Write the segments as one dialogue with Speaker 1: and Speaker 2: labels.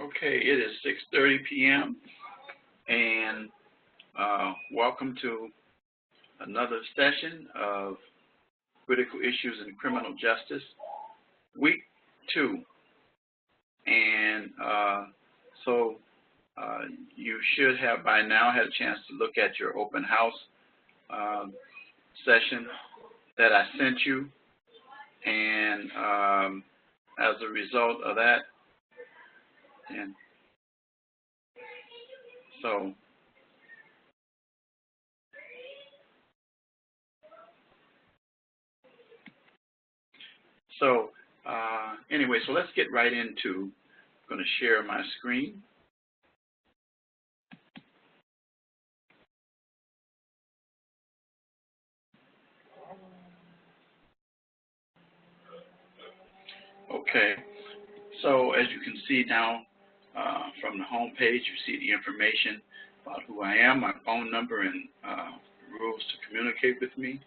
Speaker 1: Okay, it is 6:30 p.m. and welcome to another session of Critical Issues in Criminal Justice, Week 2. And so you should have by now had a chance to look at your open house session that I sent you. And as a result of that, and so anyway, so let's get right into, I'm going to share my screen. Okay, so as you can see now from the home page, you see the information about who I am, my phone number, and rules to communicate with me.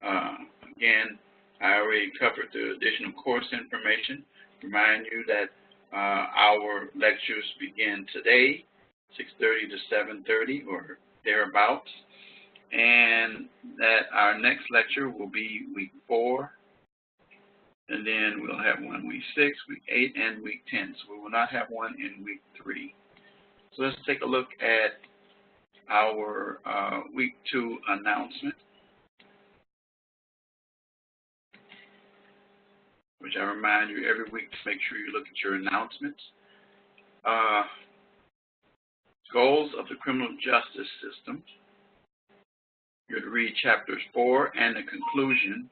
Speaker 1: Again, I already covered the additional course information. Remind you that our lectures begin today, 6:30 to 7:30 or thereabouts, and that our next lecture will be week 4. And then we'll have one week 6, week 8, and week 10. So we will not have one in week 3. So let's take a look at our week 2 announcement, which I remind you every week to make sure you look at your announcements. Goals of the criminal justice system. You're to read chapters 4 and the conclusion,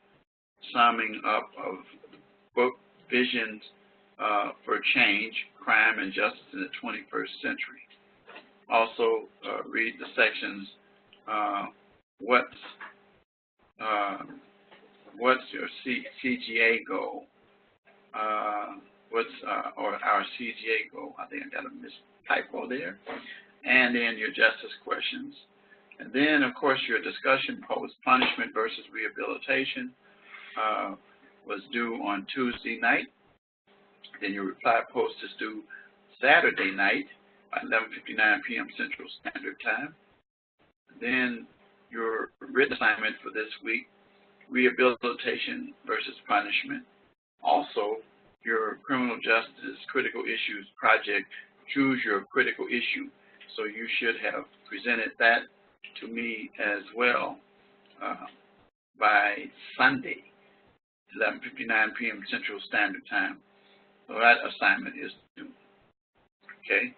Speaker 1: summing up of the book Visions for Change, Crime and Justice in the 21st Century. Also read the sections, what's your CGA goal? Or our CGA goal? I think I got a typo there. And then your justice questions. And then, of course, your discussion post, punishment versus rehabilitation, was due on Tuesday night. Then your reply post is due Saturday night at 11:59 p.m. Central Standard Time. Then your written assignment for this week, rehabilitation versus punishment. Also, your criminal justice critical issues project, choose your critical issue. So you should have presented that to me as well by Sunday, 11:59 p.m. Central Standard Time. So that assignment is due. Okay,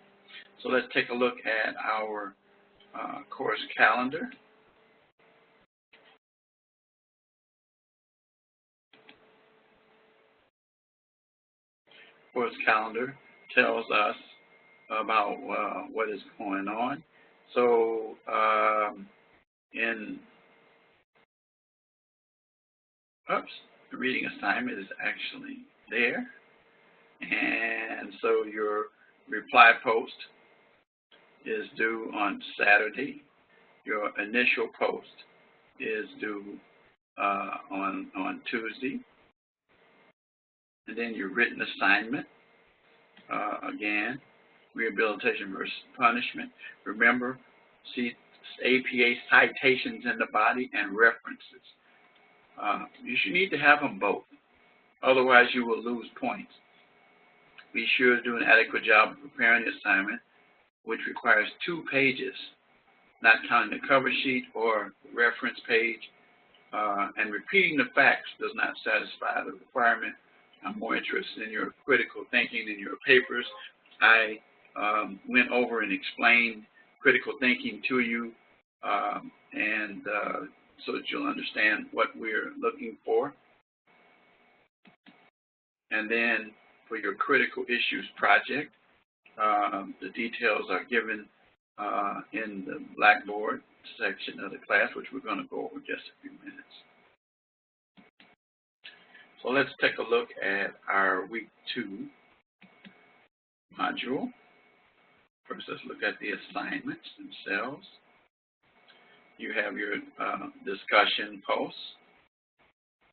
Speaker 1: so let's take a look at our course calendar. Course calendar tells us about what is going on. So the reading assignment is actually there. And so your reply post is due on Saturday. Your initial post is due on Tuesday. And then your written assignment, again, rehabilitation versus punishment. Remember, see APA citations in the body and references. You should need to have them both. Otherwise, you will lose points. Be sure to do an adequate job of preparing the assignment, which requires 2 pages, not counting the cover sheet or reference page. And repeating the facts does not satisfy the requirement. I'm more interested in your critical thinking in your papers. I went over and explained critical thinking to you, so that you'll understand what we're looking for. And then for your critical issues project, the details are given in the Blackboard section of the class, which we're going to go over in just a few minutes. So let's take a look at our week 2 module. First, let's look at the assignments themselves. You have your discussion posts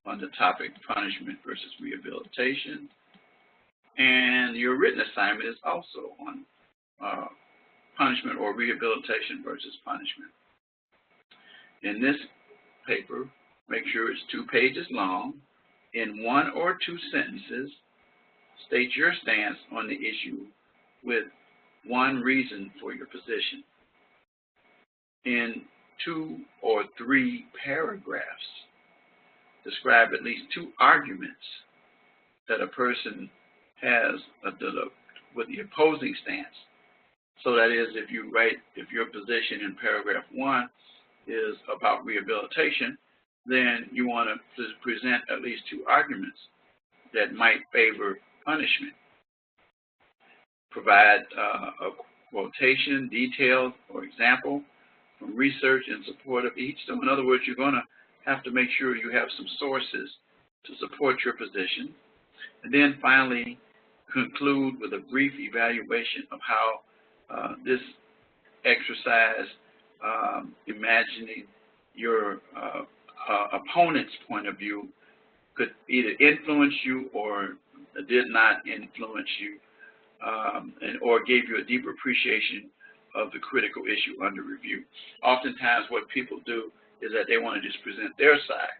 Speaker 1: on the topic punishment versus rehabilitation. And your written assignment is also on punishment or rehabilitation versus punishment. In this paper, make sure it's 2 pages long. In 1 or 2 sentences, state your stance on the issue with 1 reason for your position. In 2 or 3 paragraphs, describe at least 2 arguments that a person has with the opposing stance. So that is, if your position in paragraph 1 is about rehabilitation, then you want to present at least 2 arguments that might favor punishment. Provide a quotation, detail, or example from research in support of each. So in other words, you're going to have to make sure you have some sources to support your position. And then finally, conclude with a brief evaluation of how this exercise, imagining your opponent's point of view, could either influence you or did not influence you, or gave you a deeper appreciation of the critical issue under review. Oftentimes what people do is that they want to just present their side,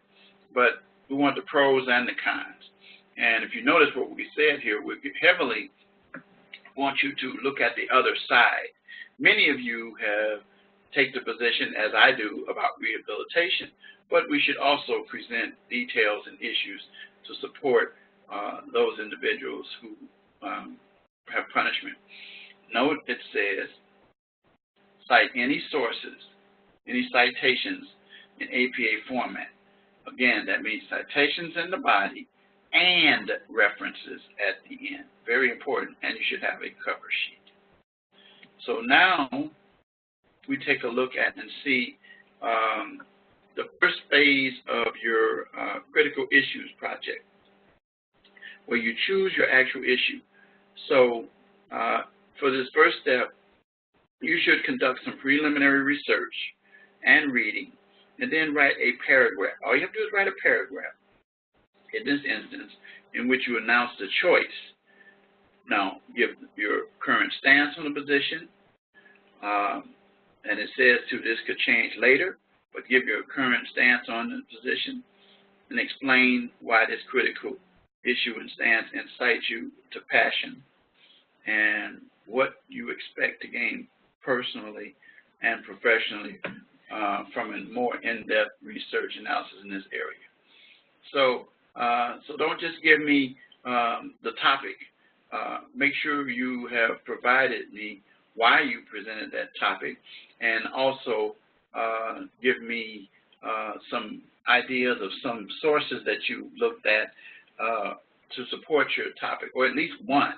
Speaker 1: but we want the pros and the cons. And if you notice what we said here, we heavily want you to look at the other side. Many of you have taken the position, as I do, about rehabilitation, but we should also present details and issues to support those individuals who have punishment. Note it says, cite any sources, any citations in APA format. Again, that means citations in the body and references at the end. Very important, and you should have a cover sheet. So now we take a look at and see the first phase of your critical issues project, where you choose your actual issue. So for this first step, you should conduct some preliminary research and reading, and then write a paragraph. All you have to do is write a paragraph, in this instance, in which you announce the choice. Now, give your current stance on the position, and it says this could change later, but give your current stance on the position and explain why this critical issue and stance incites you to passion and what you expect to gain personally and professionally from a more in-depth research analysis in this area. So, so don't just give me the topic. Make sure you have provided me why you presented that topic, and also give me some ideas of some sources that you looked at to support your topic, or at least one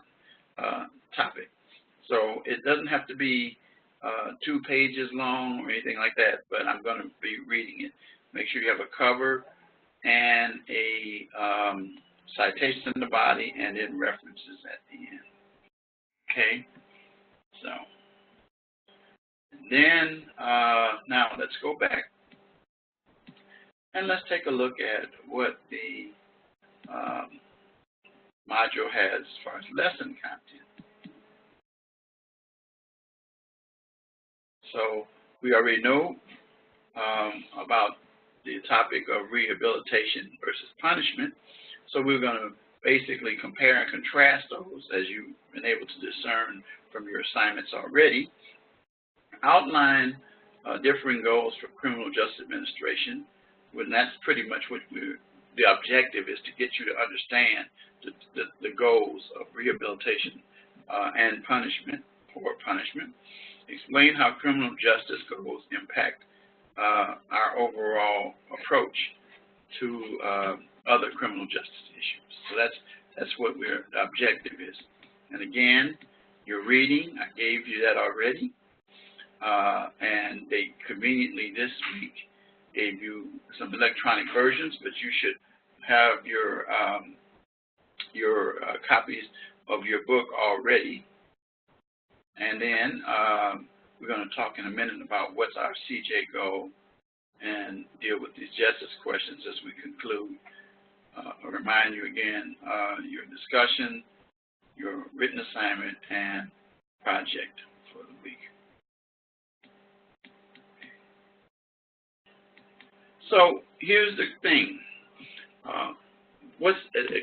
Speaker 1: topic. So it doesn't have to be 2 pages long or anything like that, but I'm going to be reading it. Make sure you have a cover and a citation in the body, and then references at the end. Okay, so then now let's go back and let's take a look at what the module has as far as lesson content. So we already know about the topic of rehabilitation versus punishment. So we're going to basically compare and contrast those, as you've been able to discern from your assignments already. Outline differing goals for criminal justice administration, and that's pretty much what the objective is, to get you to understand the goals of rehabilitation and punishment, or punishment. Explain how criminal justice goals impact our overall approach to other criminal justice issues. So that's what the objective is. And again, your reading, I gave you that already, and they conveniently this week gave you some electronic versions, but you should have your copies of your book already. And then we're going to talk in a minute about what's our CJ goal and deal with these justice questions as we conclude. I'll remind you again, your discussion your written assignment and project for the week. So here's the thing. A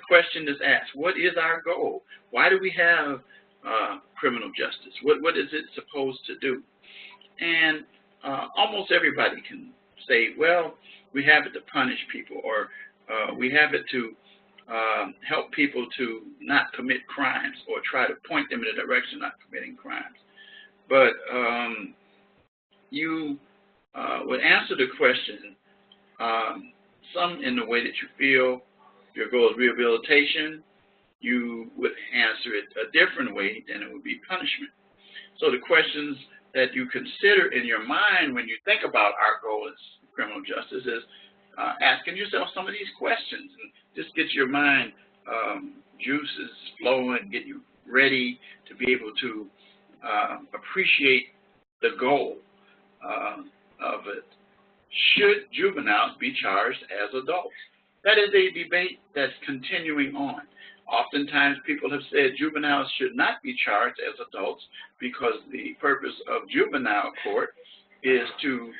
Speaker 1: question is asked, what is our goal? Why do we have criminal justice? What is it supposed to do? And almost everybody can say, well, we have it to punish people, or we have it to help people to not commit crimes, or try to point them in a direction of not committing crimes. But you would answer the question some in the way that you feel your goal is rehabilitation. You would answer it a different way, and it would be punishment. So the questions that you consider in your mind when you think about our goal as criminal justice is asking yourself some of these questions, and just get your mind juices flowing, get you ready to be able to appreciate the goal of it. Should juveniles be charged as adults? That is a debate that's continuing on. Oftentimes people have said juveniles should not be charged as adults because the purpose of juvenile court is to,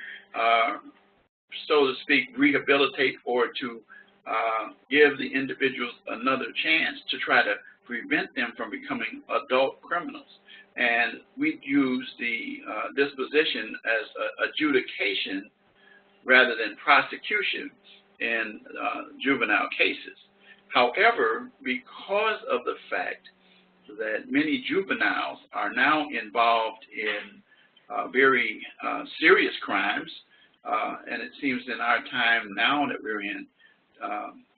Speaker 1: so to speak, rehabilitate, or to give the individuals another chance to try to prevent them from becoming adult criminals. And we use the disposition as adjudication rather than prosecution in juvenile cases. However, because of the fact that many juveniles are now involved in very serious crimes, and it seems in our time now that we're in,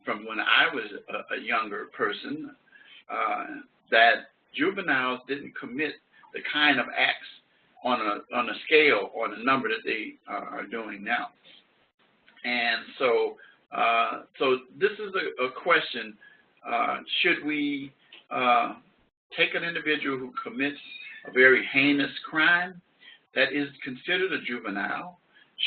Speaker 1: from when I was a younger person, that juveniles didn't commit the kind of acts on a scale, on a number that they are doing now. And so, this is a question, should we take an individual who commits a very heinous crime that is considered a juvenile,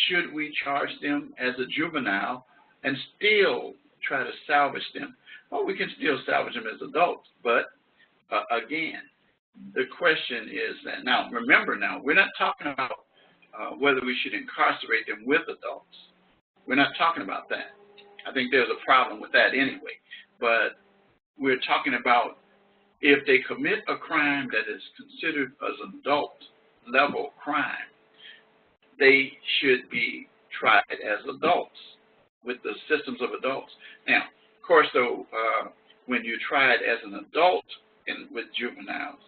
Speaker 1: should we charge them as a juvenile and still try to salvage them? Well, we can still salvage them as adults, but again, the question is that, now remember, now we're not talking about whether we should incarcerate them with adults. We're not talking about that. I think there's a problem with that anyway. But we're talking about if they commit a crime that is considered as an adult level crime, they should be tried as adults with the systems of adults. Now, of course, though, when you're tried as an adult with juveniles,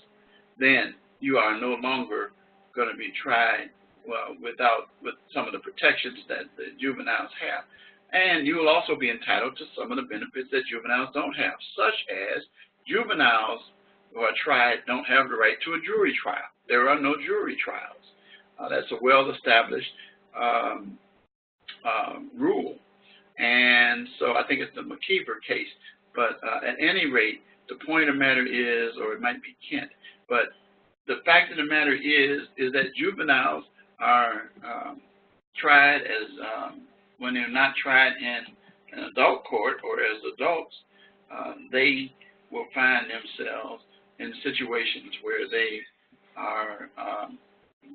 Speaker 1: then you are no longer going to be tried with some of the protections that the juveniles have. And you will also be entitled to some of the benefits that juveniles don't have, such as juveniles who are tried don't have the right to a jury trial. There are no jury trials. That's a well-established rule. And so I think it's the McKeever case. But at any rate, the point of the matter is, or it might be Kent, but the fact of the matter is that juveniles are tried as, when they're not tried in an adult court or as adults, they will find themselves in situations where they are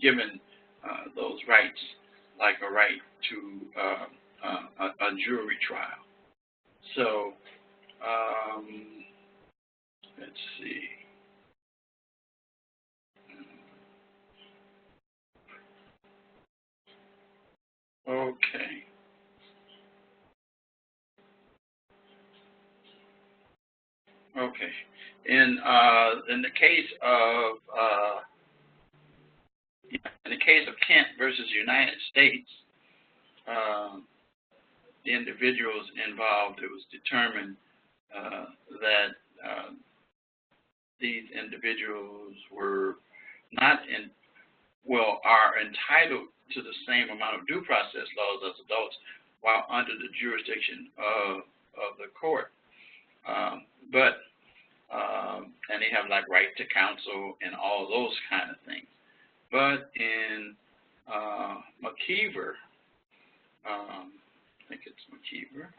Speaker 1: given those rights, like a right to a jury trial. So, let's see. Okay. Okay. In the case of Kent versus United States, the individuals involved, it was determined that these individuals were not are entitled to the same amount of due process laws as adults while under the jurisdiction of the court. And they have like right to counsel and all those kind of things. But in McKeever, I think it's McKeever.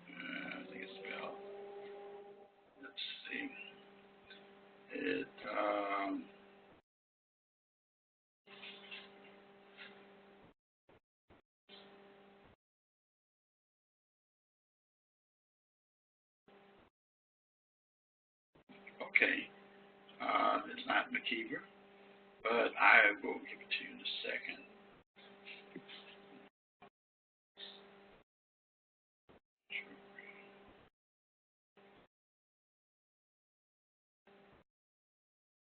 Speaker 1: I think it's spelled Okay. It's not McKeever, but I will give it to you in a second.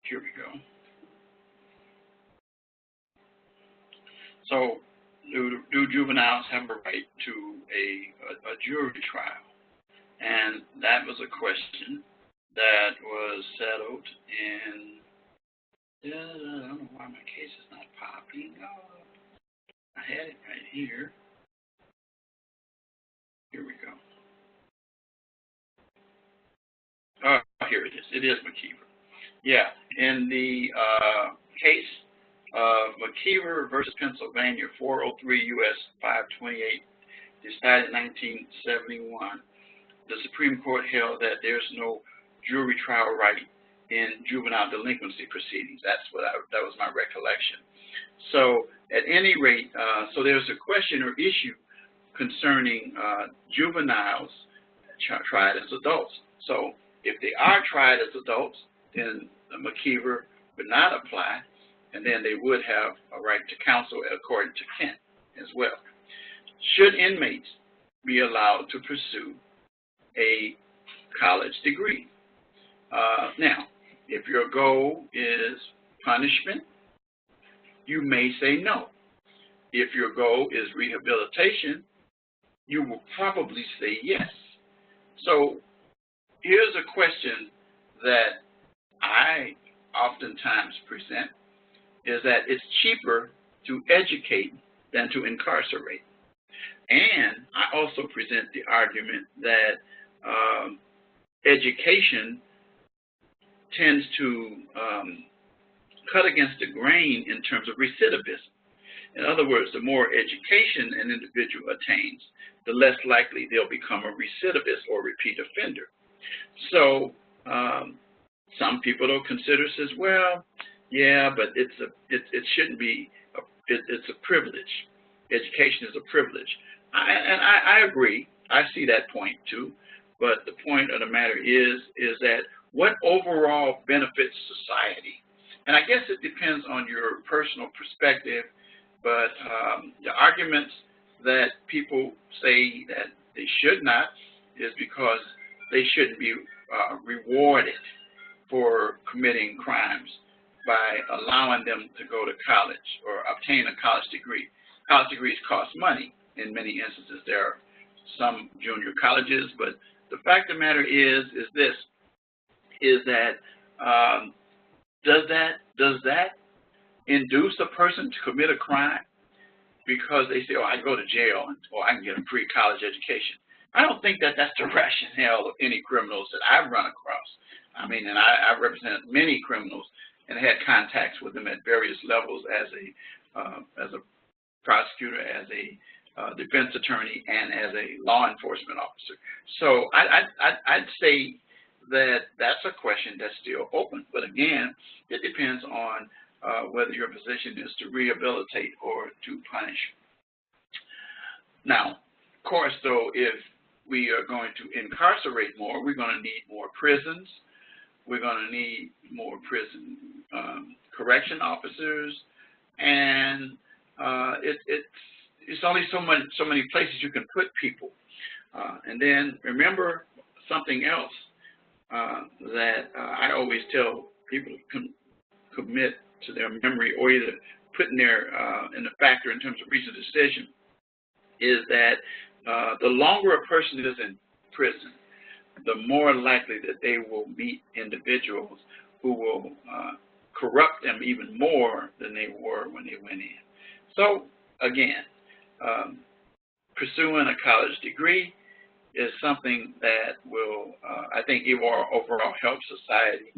Speaker 1: Here we go. So, do juveniles have a right to a jury trial? And that was a question that was settled in, I don't know why my case is not popping up. I had it right here. Here we go. Oh, here it is. It is McKeever. Yeah, in the case of McKeever versus Pennsylvania, 403 U.S. 528, decided in 1971, the Supreme Court held that there's no jury trial right in juvenile delinquency proceedings. That was my recollection. So at any rate, so there's a question or issue concerning juveniles tried as adults. So if they are tried as adults, then the McKeever would not apply, and then they would have a right to counsel according to Kent as well. Should inmates be allowed to pursue a college degree? Now, if your goal is punishment, you may say no. If your goal is rehabilitation, you will probably say yes. So here's a question that I oftentimes present, is that it's cheaper to educate than to incarcerate. And I also present the argument that education tends to cut against the grain in terms of recidivism. In other words, the more education an individual attains, the less likely they'll become a recidivist or repeat offender. So some people don't consider this as, well, yeah, but it shouldn't be, it's a privilege. Education is a privilege. I agree. I see that point too. But the point of the matter is that what overall benefits society? And I guess it depends on your personal perspective, but the arguments that people say that they should not is because they shouldn't be rewarded for committing crimes by allowing them to go to college or obtain a college degree. College degrees cost money in many instances. There are some junior colleges, but the fact of the matter is that does that induce a person to commit a crime because they say, oh, I go to jail or I can get a free college education? I don't think that that's the rationale of any criminals that I've run across. I mean, and I represent many criminals and had contacts with them at various levels as a prosecutor, as a defense attorney, and as a law enforcement officer. So I'd say that that's a question that's still open. But again, it depends on whether your position is to rehabilitate or to punish. Now, of course, though, if we are going to incarcerate more, we're going to need more prisons. We're going to need more prison correction officers, and it's only so many places you can put people. And then remember something else that I always tell people to commit to their memory, or either put in their in the factor in terms of reaching a decision, is that the longer a person is in prison, the more likely that they will meet individuals who will corrupt them even more than they were when they went in. So again, pursuing a college degree is something that will, I think, overall help society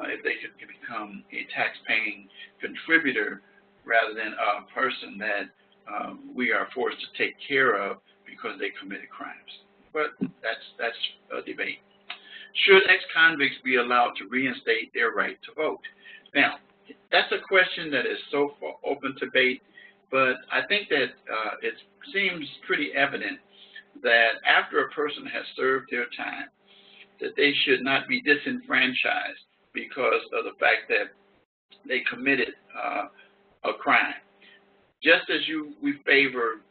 Speaker 1: if they could become a tax-paying contributor rather than a person that we are forced to take care of because they committed crimes. But that's a debate. Should ex-convicts be allowed to reinstate their right to vote? Now, that's a question that is so far open to debate, but I think that it seems pretty evident that after a person has served their time, that they should not be disenfranchised because of the fact that they committed a crime. Just as we favor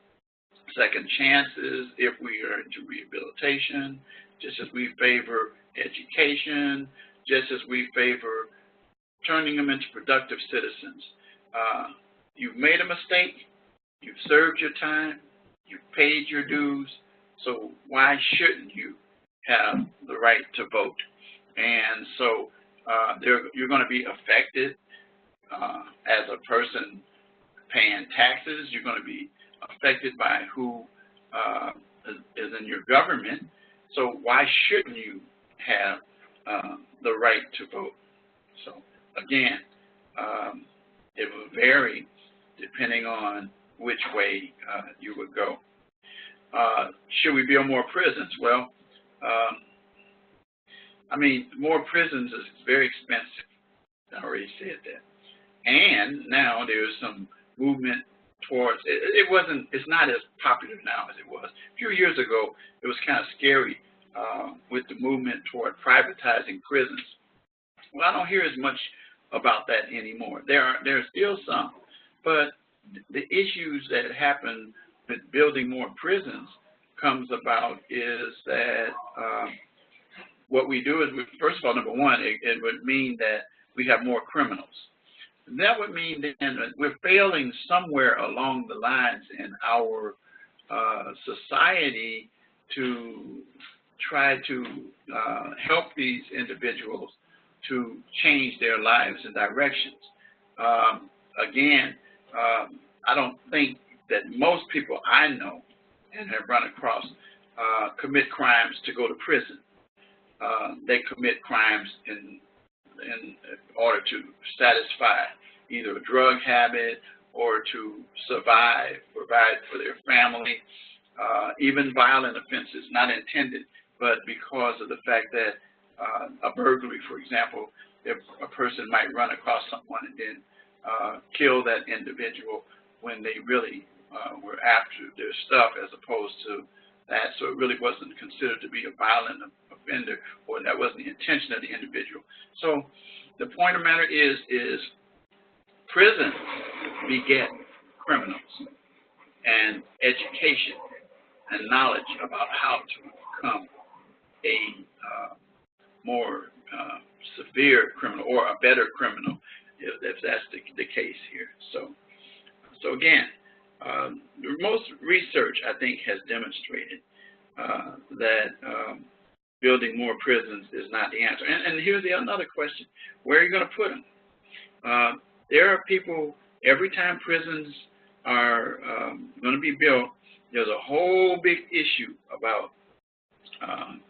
Speaker 1: second chances if we are into rehabilitation, just as we favor education, just as we favor turning them into productive citizens. You've made a mistake, you've served your time, you've paid your dues, so why shouldn't you have the right to vote? And so you're going to be affected as a person paying taxes. You're going to be affected by who is in your government. So why shouldn't you have the right to vote? So again, it will vary depending on which way you would go. Should we build more prisons? Well, I mean, more prisons is very expensive. I already said that. And now there's some movement towards it's not as popular now as it was. A few years ago, it was kind of scary with the movement toward privatizing prisons. Well, I don't hear as much about that anymore. There's still some, but the issues that happen with building more prisons comes about is that what we do is, first of all, number one, it would mean that we have more criminals. That would mean then that we're failing somewhere along the lines in our society to try to help these individuals to change their lives and directions. Again, I don't think that most people I know and have run across commit crimes to go to prison. They commit crimes in order to satisfy either a drug habit or to survive, provide for their family, even violent offenses, not intended, but because of the fact that a burglary, for example, if a person might run across someone and then kill that individual when they really were after their stuff as opposed to that, so it really wasn't considered to be a violent offender, or that wasn't the intention of the individual. So the point of the matter is prison beget criminals, and education and knowledge about how to become a more severe criminal or a better criminal, if that's the case here. So again, most research, I think, has demonstrated that building more prisons is not the answer. And here's another question: where are you going to put them? There are people, every time prisons are going to be built, there's a whole big issue about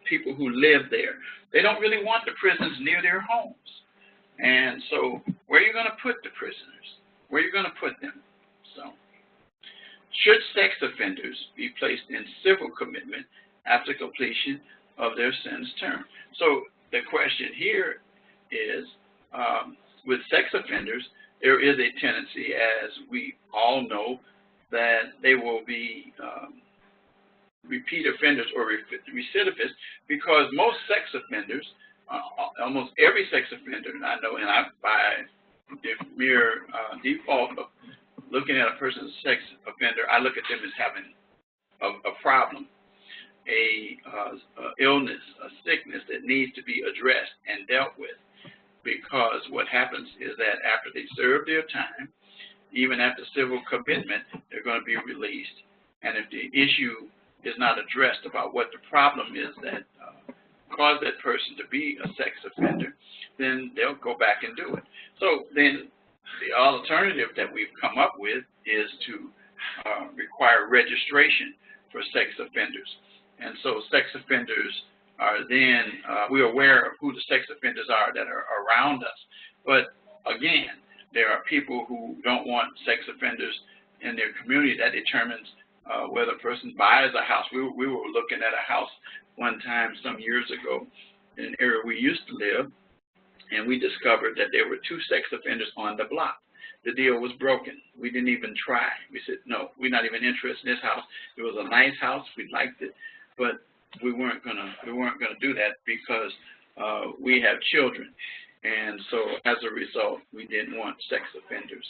Speaker 1: people who live there. They don't really want the prisons near their homes. And so where are you going to put the prisoners? Where are you going to put them? So, should sex offenders be placed in civil commitment after completion of their sentence term? So the question here is, with sex offenders, there is a tendency, as we all know, that they will be repeat offenders or recidivists, because most sex offenders, almost every sex offender I know, and by the mere default of looking at a person as a sex offender, I look at them as having a problem, a illness, a sickness that needs to be addressed and dealt with. Because what happens is that after they serve their time, even after civil commitment, they're going to be released. And if the issue is not addressed about what the problem is that caused that person to be a sex offender, then they'll go back and do it. So then the alternative that we've come up with is to require registration for sex offenders. And so sex offenders are then, we're aware of who the sex offenders are that are around us. But again, there are people who don't want sex offenders in their community. That determines whether a person buys a house. We were looking at a house one time some years ago in an area we used to live, and we discovered that there were 2 sex offenders on the block. The deal was broken. We didn't even try. We said, no, we're not even interested in this house. It was a nice house. We liked it, but we weren't gonna do that because we have children. And so as a result, we didn't want sex offenders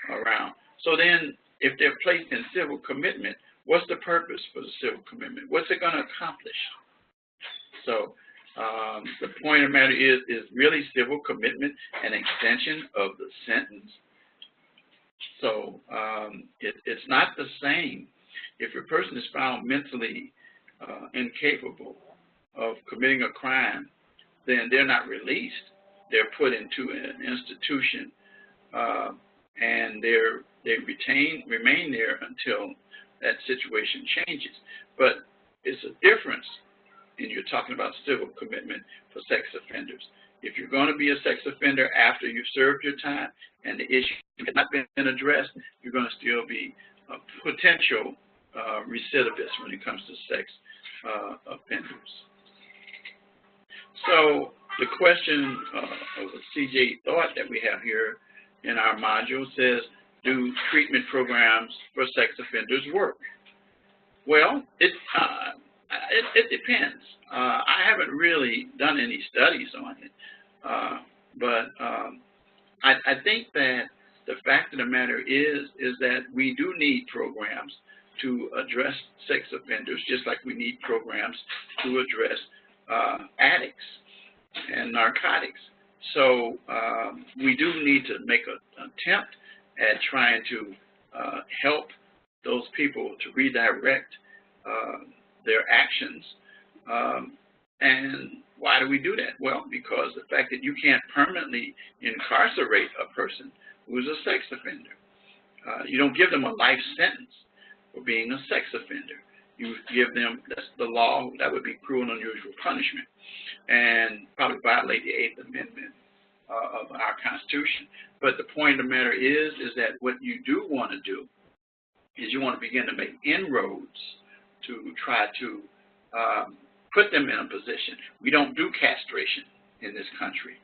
Speaker 1: around. So then if they're placed in civil commitment, what's the purpose for the civil commitment? What's it going to accomplish? So the point of the matter is really civil commitment an extension of the sentence? So it's not the same. If a person is found mentally incapable of committing a crime, then they're not released. They're put into an institution, and they remain there until that situation changes. But it's a difference, and you're talking about civil commitment for sex offenders. If you're going to be a sex offender after you've served your time and the issue has not been addressed, you're going to still be a potential recidivist when it comes to sex offenders. So the question of the CJ thought that we have here in our module says, do treatment programs for sex offenders work? Well, it depends. I haven't really done any studies on it, but I think that the fact of the matter is that we do need programs to address sex offenders, just like we need programs to address addicts and narcotics. So we do need to make an attempt at trying to help those people to redirect their actions. And why do we do that? Well, because the fact that you can't permanently incarcerate a person who's a sex offender. You don't give them a life sentence for being a sex offender. You give them, that's the law, that would be cruel and unusual punishment, and probably violate the 8th Amendment of our Constitution. But the point of the matter is that what you do want to do is you want to begin to make inroads to try to put them in a position. We don't do castration in this country,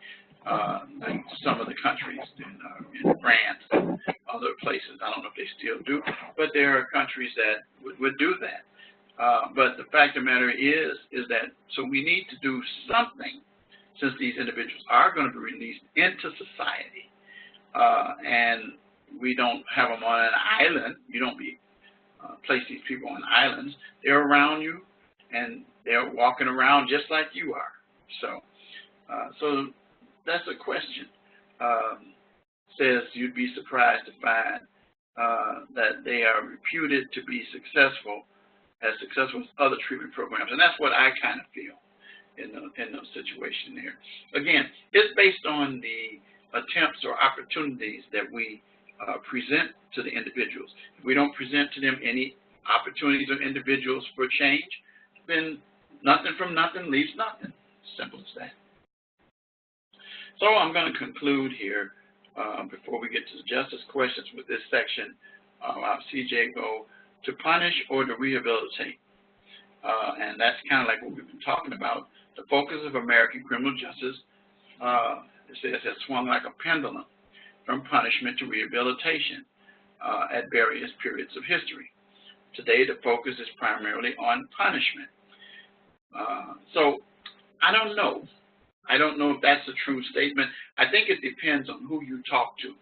Speaker 1: like some of the countries in France and other places. I don't know if they still do, but there are countries that would do that. But the fact of the matter is that, so we need to do something, since these individuals are going to be released into society, and we don't have them on an island. You don't place these people on islands. They're around you, and they're walking around just like you are. So that's a question. Says you'd be surprised to find that they are reputed to be successful as other treatment programs, and that's what I kind of feel in those situations there. Again, it's based on the attempts or opportunities that we present to the individuals. If we don't present to them any opportunities or individuals for change, then nothing from nothing leaves nothing. Simple as that. So I'm going to conclude here before we get to the justice questions with this section. Our CJ go to punish or to rehabilitate. And that's kind of like what we've been talking about. The focus of American criminal justice, it says, has swung like a pendulum from punishment to rehabilitation at various periods of history. Today, the focus is primarily on punishment. So I don't know. I don't know if that's a true statement. I think it depends on who you talk to.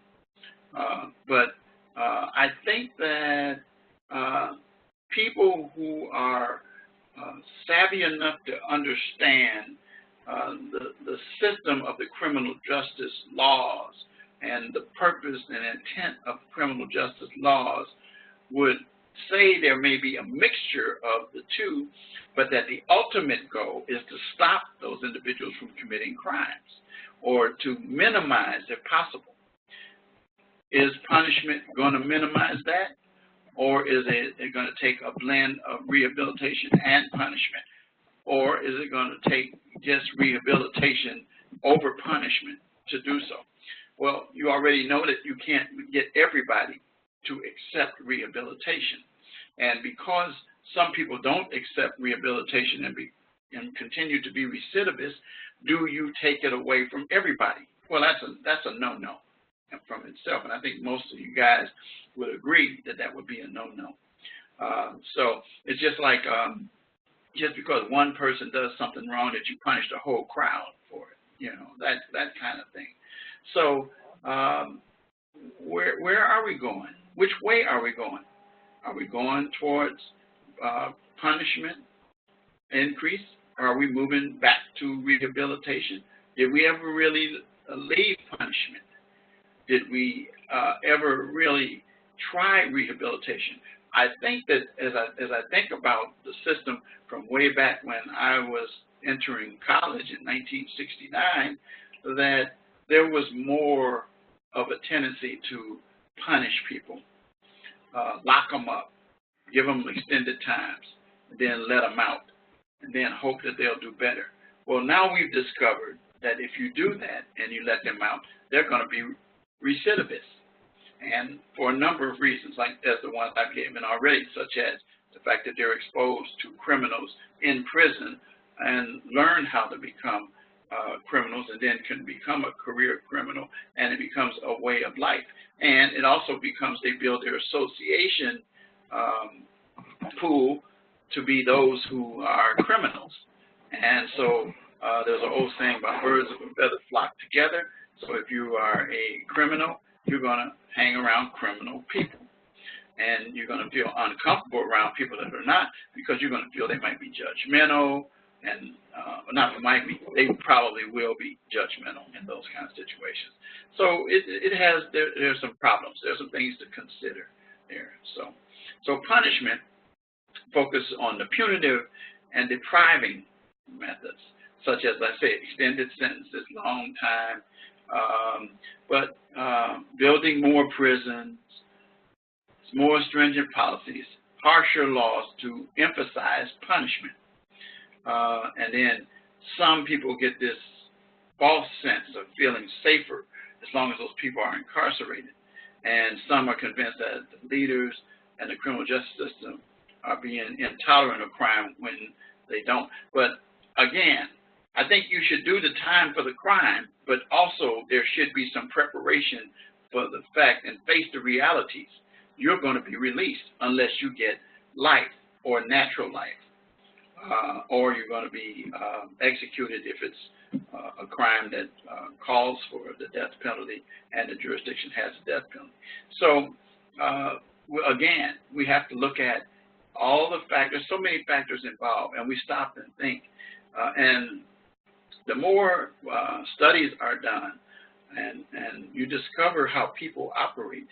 Speaker 1: But I think that people who are savvy enough to understand the system of the criminal justice laws and the purpose and intent of criminal justice laws would say there may be a mixture of the two, but that the ultimate goal is to stop those individuals from committing crimes or to minimize if possible. Is punishment going to minimize that? Or is it going to take a blend of rehabilitation and punishment? Or is it going to take just rehabilitation over punishment to do so? Well, you already know that you can't get everybody to accept rehabilitation. And because some people don't accept rehabilitation and continue to be recidivists, do you take it away from everybody? Well, that's a no-no from itself, and I think most of you guys would agree that that would be a no-no. So it's just like just because one person does something wrong that you punish the whole crowd for it. you know, that kind of thing. So where are we going? Which way are we going? Are we going towards punishment increase? Or are we moving back to rehabilitation? Did we ever really leave punishment? Did we ever really try rehabilitation? I think that as I think about the system from way back when I was entering college in 1969, that there was more of a tendency to punish people, lock them up, give them extended times, and then let them out, and then hope that they'll do better. Well, now we've discovered that if you do that and you let them out, they're going to be recidivists. And for a number of reasons, like as the ones I've given already, such as the fact that they're exposed to criminals in prison and learn how to become criminals, and then can become a career criminal, and it becomes a way of life. And it also becomes, they build their association pool to be those who are criminals. And so there's an old saying about birds of a feather flock together. So if you are a criminal, you're going to hang around criminal people. And you're going to feel uncomfortable around people that are not, because you're going to feel they might be judgmental, and not might be, they probably will be judgmental in those kind of situations. So there's some problems. There's some things to consider there. So punishment focuses on the punitive and depriving methods, such as, I say, extended sentences, long time, but building more prisons, more stringent policies, harsher laws to emphasize punishment. And then some people get this false sense of feeling safer as long as those people are incarcerated. And some are convinced that the leaders and the criminal justice system are being intolerant of crime when they don't. But again, I think you should do the time for the crime, but also there should be some preparation for the fact and face the realities. You're going to be released unless you get life or natural life, or you're going to be executed if it's a crime that calls for the death penalty and the jurisdiction has a death penalty. So again, we have to look at all the factors, so many factors involved, and we stop and think. And the more studies are done and you discover how people operate,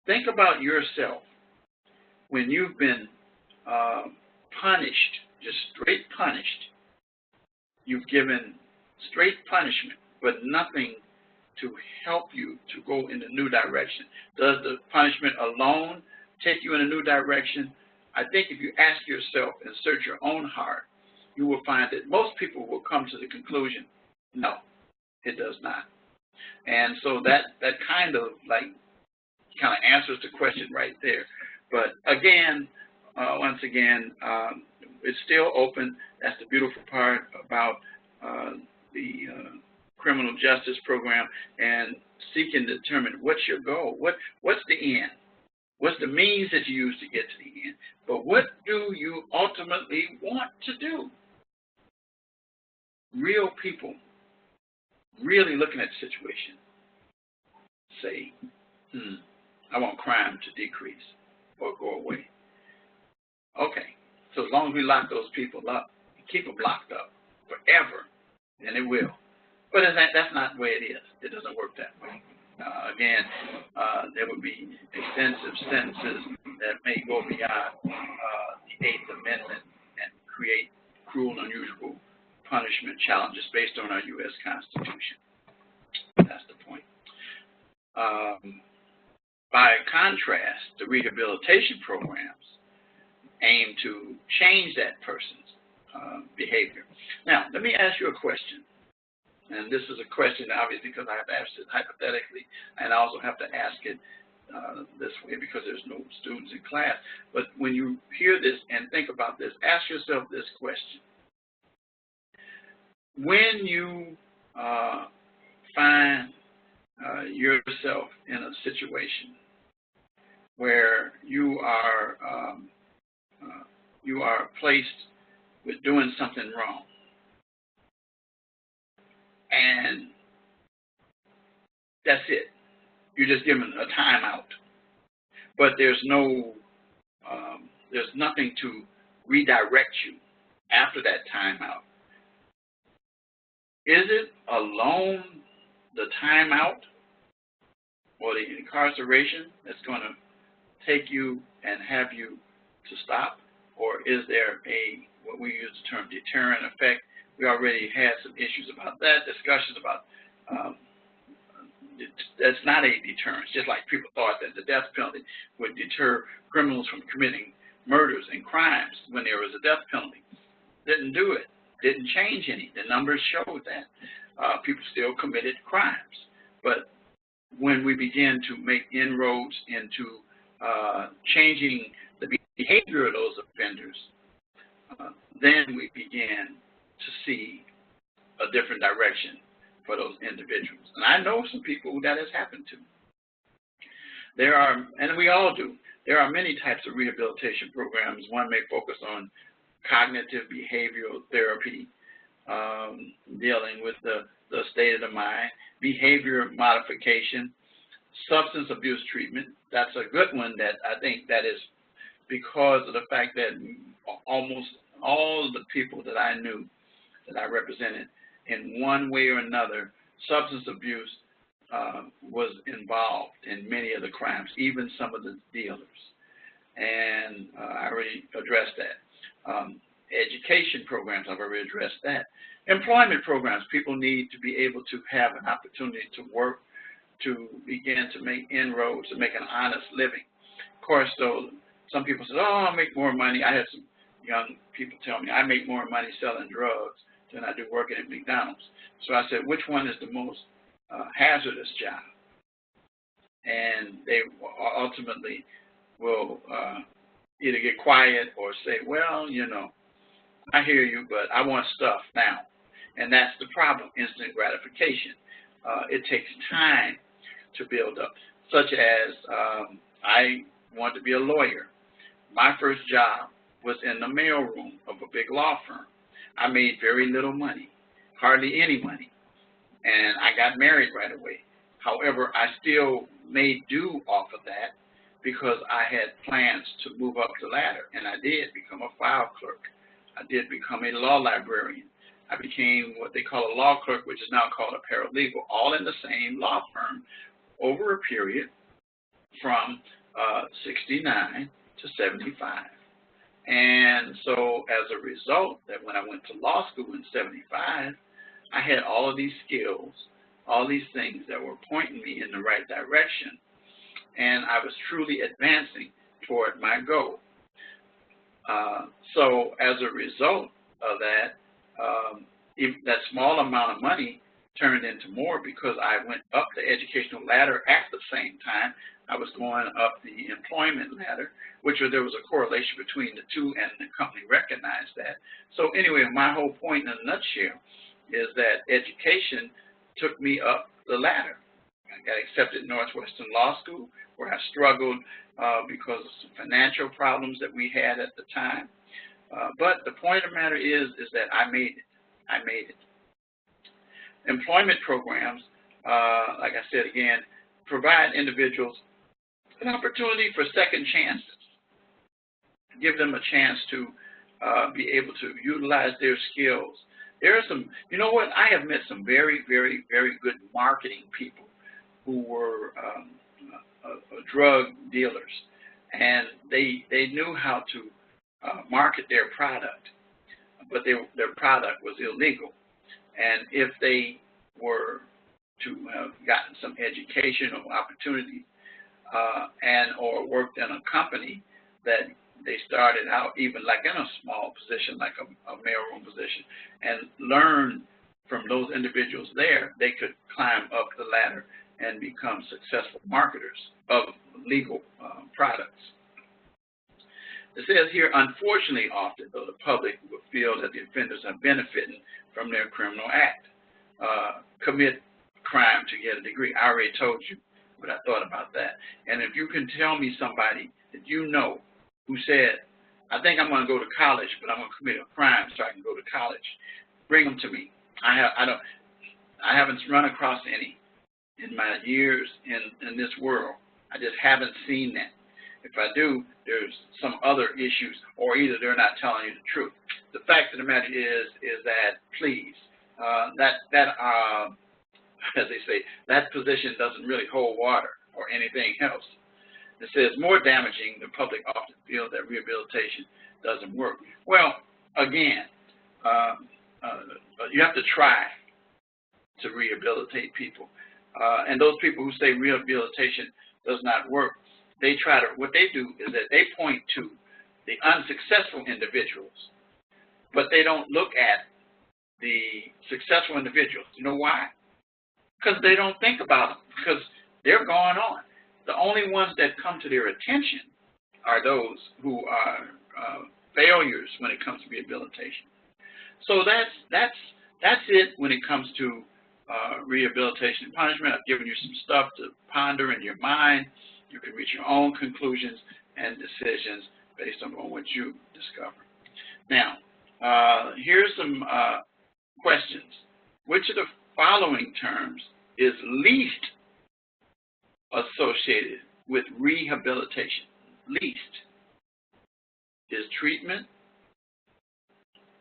Speaker 1: think about yourself when you've been punished, just straight punished. You've given straight punishment, but nothing to help you to go in a new direction. Does the punishment alone take you in a new direction? I think if you ask yourself and search your own heart, you will find that most people will come to the conclusion, no, it does not. And so that kind of answers the question right there. But again, once again, it's still open. That's the beautiful part about the criminal justice program, and seeking to determine what's your goal, what's the end, what's the means that you use to get to the end, but what do you ultimately want to do? Real people really looking at the situation say, I want crime to decrease or go away. Okay, so as long as we lock those people up, keep them locked up forever, and it will. But that's not the way it is. It doesn't work that way. Again, there would be extensive sentences that may go beyond the 8th Amendment and create cruel and unusual punishment challenges based on our U.S. Constitution. That's the point. By contrast, the rehabilitation programs aim to change that person's behavior. Now, let me ask you a question. And this is a question, obviously, because I have asked it hypothetically, and I also have to ask it this way because there's no students in class. But when you hear this and think about this, ask yourself this question. When you find yourself in a situation where you are placed with doing something wrong, and that's it. You're just given a timeout. But there's nothing to redirect you after that timeout. Is it alone the timeout or the incarceration that's going to take you and have you to stop? Or is there what we use the term deterrent effect? We already had some issues about that, discussions about that's not a deterrence, just like people thought that the death penalty would deter criminals from committing murders and crimes when there was a death penalty. Didn't do it. Didn't change any. The numbers showed that. People still committed crimes. But when we began to make inroads into changing the behavior of those offenders, then we began to see a different direction for those individuals. And I know some people who that has happened to. There are, and we all do, there are many types of rehabilitation programs. One may focus on cognitive behavioral therapy, dealing with the state of the mind, behavior modification, substance abuse treatment. That's a good one that I think that is because of the fact that almost all the people that I knew, that I represented, in one way or another, substance abuse was involved in many of the crimes, even some of the dealers. And I already addressed that. Education programs, I've already addressed that. Employment programs, people need to be able to have an opportunity to work, to begin to make inroads, to make an honest living. Of course, though, some people say, oh, I'll make more money. I had some young people tell me, I make more money selling drugs than I do working at McDonald's. So I said, which one is the most hazardous job? And they ultimately will either get quiet or say, well, you know, I hear you, but I want stuff now. And that's the problem, instant gratification. It takes time to build up, such as I want to be a lawyer. My first job was in the mailroom of a big law firm. I made very little money, hardly any money, and I got married right away. However, I still made do off of that because I had plans to move up the ladder, and I did become a file clerk. I did become a law librarian. I became what they call a law clerk, which is now called a paralegal, all in the same law firm over a period from 69 to 75. And so as a result, that when I went to law school in 75, I had all of these skills, all these things that were pointing me in the right direction, and I was truly advancing toward my goal. So as a result of that, that small amount of money turned into more because I went up the educational ladder at the same time. I was going up the employment ladder, which there was a correlation between the two, and the company recognized that. So anyway, my whole point in a nutshell is that education took me up the ladder. I got accepted at Northwestern Law School, where I struggled because of some financial problems that we had at the time. But the point of the matter is that I made it. I made it. Employment programs, like I said again, provide individuals an opportunity for second chances. Give them a chance to be able to utilize their skills. There are some, you know what, I have met some very, very, very good marketing people who were drug dealers, and they knew how to market their product, but their product was illegal. And if they were to have gotten some educational opportunity and or worked in a company that they started out even like in a small position, like a mailroom position, and learned from those individuals there, they could climb up the ladder and become successful marketers of legal products. It says here, unfortunately, often, though, the public will feel that the offenders are benefiting from their criminal act, commit crime to get a degree. I already told you what I thought about that. And if you can tell me somebody that you know who said, I think I'm going to go to college, but I'm going to commit a crime so I can go to college, bring them to me. I haven't run across any in my years in this world. I just haven't seen that. If I do, there's some other issues, or either they're not telling you the truth. The fact of the matter is that, please, as they say, that position doesn't really hold water or anything else. It says more damaging. The public often feels that rehabilitation doesn't work. Well, again, you have to try to rehabilitate people. And those people who say rehabilitation does not work, they try to, what they do is that they point to the unsuccessful individuals, but they don't look at the successful individuals. You know why? Because they don't think about them, because they're going on. The only ones that come to their attention are those who are failures when it comes to rehabilitation. So that's it when it comes to rehabilitation and punishment. I've given you some stuff to ponder in your mind. You can reach your own conclusions and decisions based on what you discover. Now, here's some questions. Which of the following terms is least associated with rehabilitation? Least. Is treatment,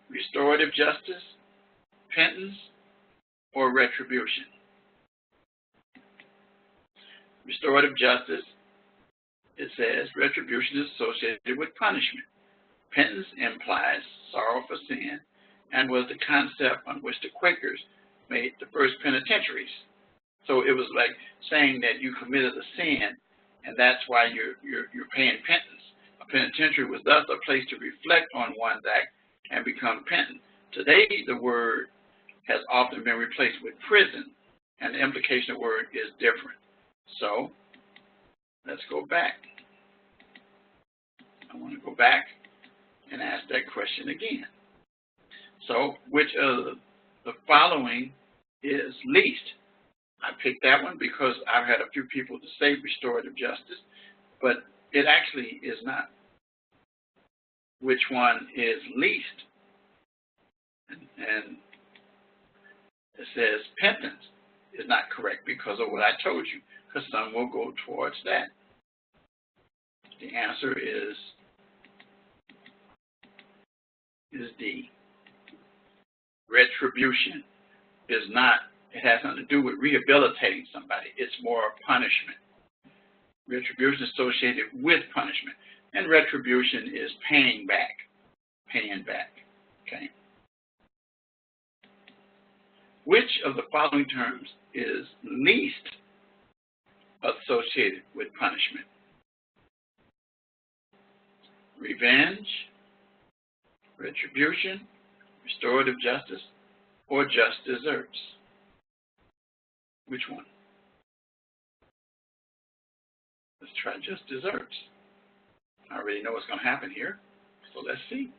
Speaker 1: restorative justice, penance, or retribution? Restorative justice, it says retribution is associated with punishment. Penance implies sorrow for sin and was the concept on which the Quakers made the first penitentiaries. So it was like saying that you committed a sin, and that's why you're paying penance. A penitentiary was thus a place to reflect on one's act and become penitent. Today, the word has often been replaced with prison, and the implication of the word is different. So let's go back. I want to go back and ask that question again. So which of the following is least? I picked that one because I've had a few people to say restorative justice, but it actually is not. Which one is least? And it says penance is not correct because of what I told you, because some will go towards that. The answer is D. Retribution is not, it has nothing to do with rehabilitating somebody. It's more punishment. Retribution is associated with punishment, and retribution is paying back. Okay. Which of the following terms is least associated with punishment? Revenge, retribution, restorative justice, or just deserts? Which one? Let's try just deserts. I already know what's going to happen here, so let's see.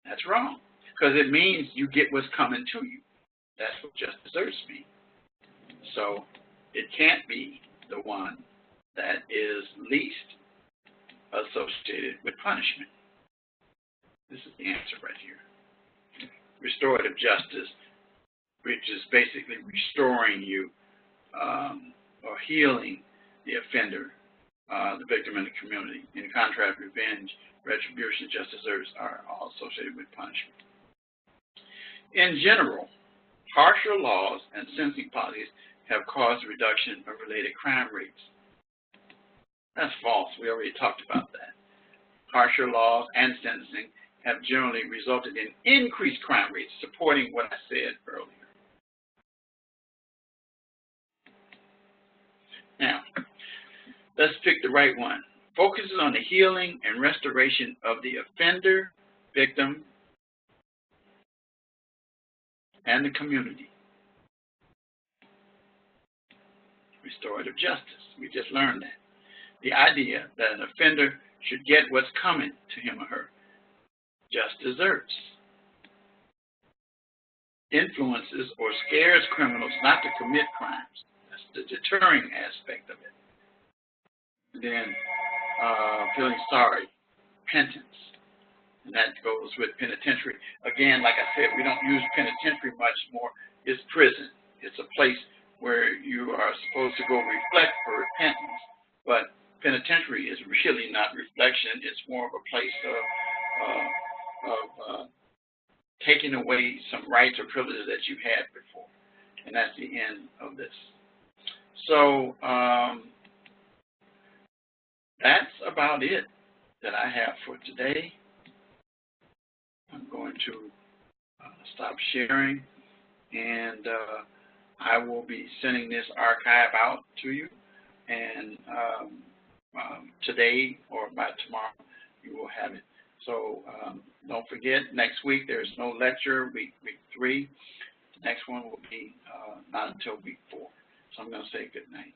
Speaker 1: That's wrong, because it means you get what's coming to you. That's what just deserts mean. So it can't be the one that is least associated with punishment. This is the answer right here. Restorative justice, which is basically restoring you or healing the offender, the victim, and the community. In contrast, revenge, retribution, just deserts are all associated with punishment. In general, harsher laws and sentencing policies have caused a reduction of related crime rates. That's false. We already talked about that. Harsher laws and sentencing have generally resulted in increased crime rates, supporting what I said earlier. Now, let's pick the right one. Focuses on the healing and restoration of the offender, victim, and the community. Restorative justice. We just learned that. The idea that an offender should get what's coming to him or her. Just deserts. Influences or scares criminals not to commit crimes. That's the deterring aspect of it. And then feeling sorry, penance, and that goes with penitentiary. Again, like I said, we don't use penitentiary much more. is prison. It's a place where you are supposed to go reflect for repentance. But penitentiary is really not reflection. It's more of a place of taking away some rights or privileges that you had before. And that's the end of this. So that's about it that I have for today. I'm going to stop sharing, and I will be sending this archive out to you. And today or by tomorrow, you will have it. So don't forget, next week there's no lecture, week 3. The next one will be not until week 4. So I'm going to say good night.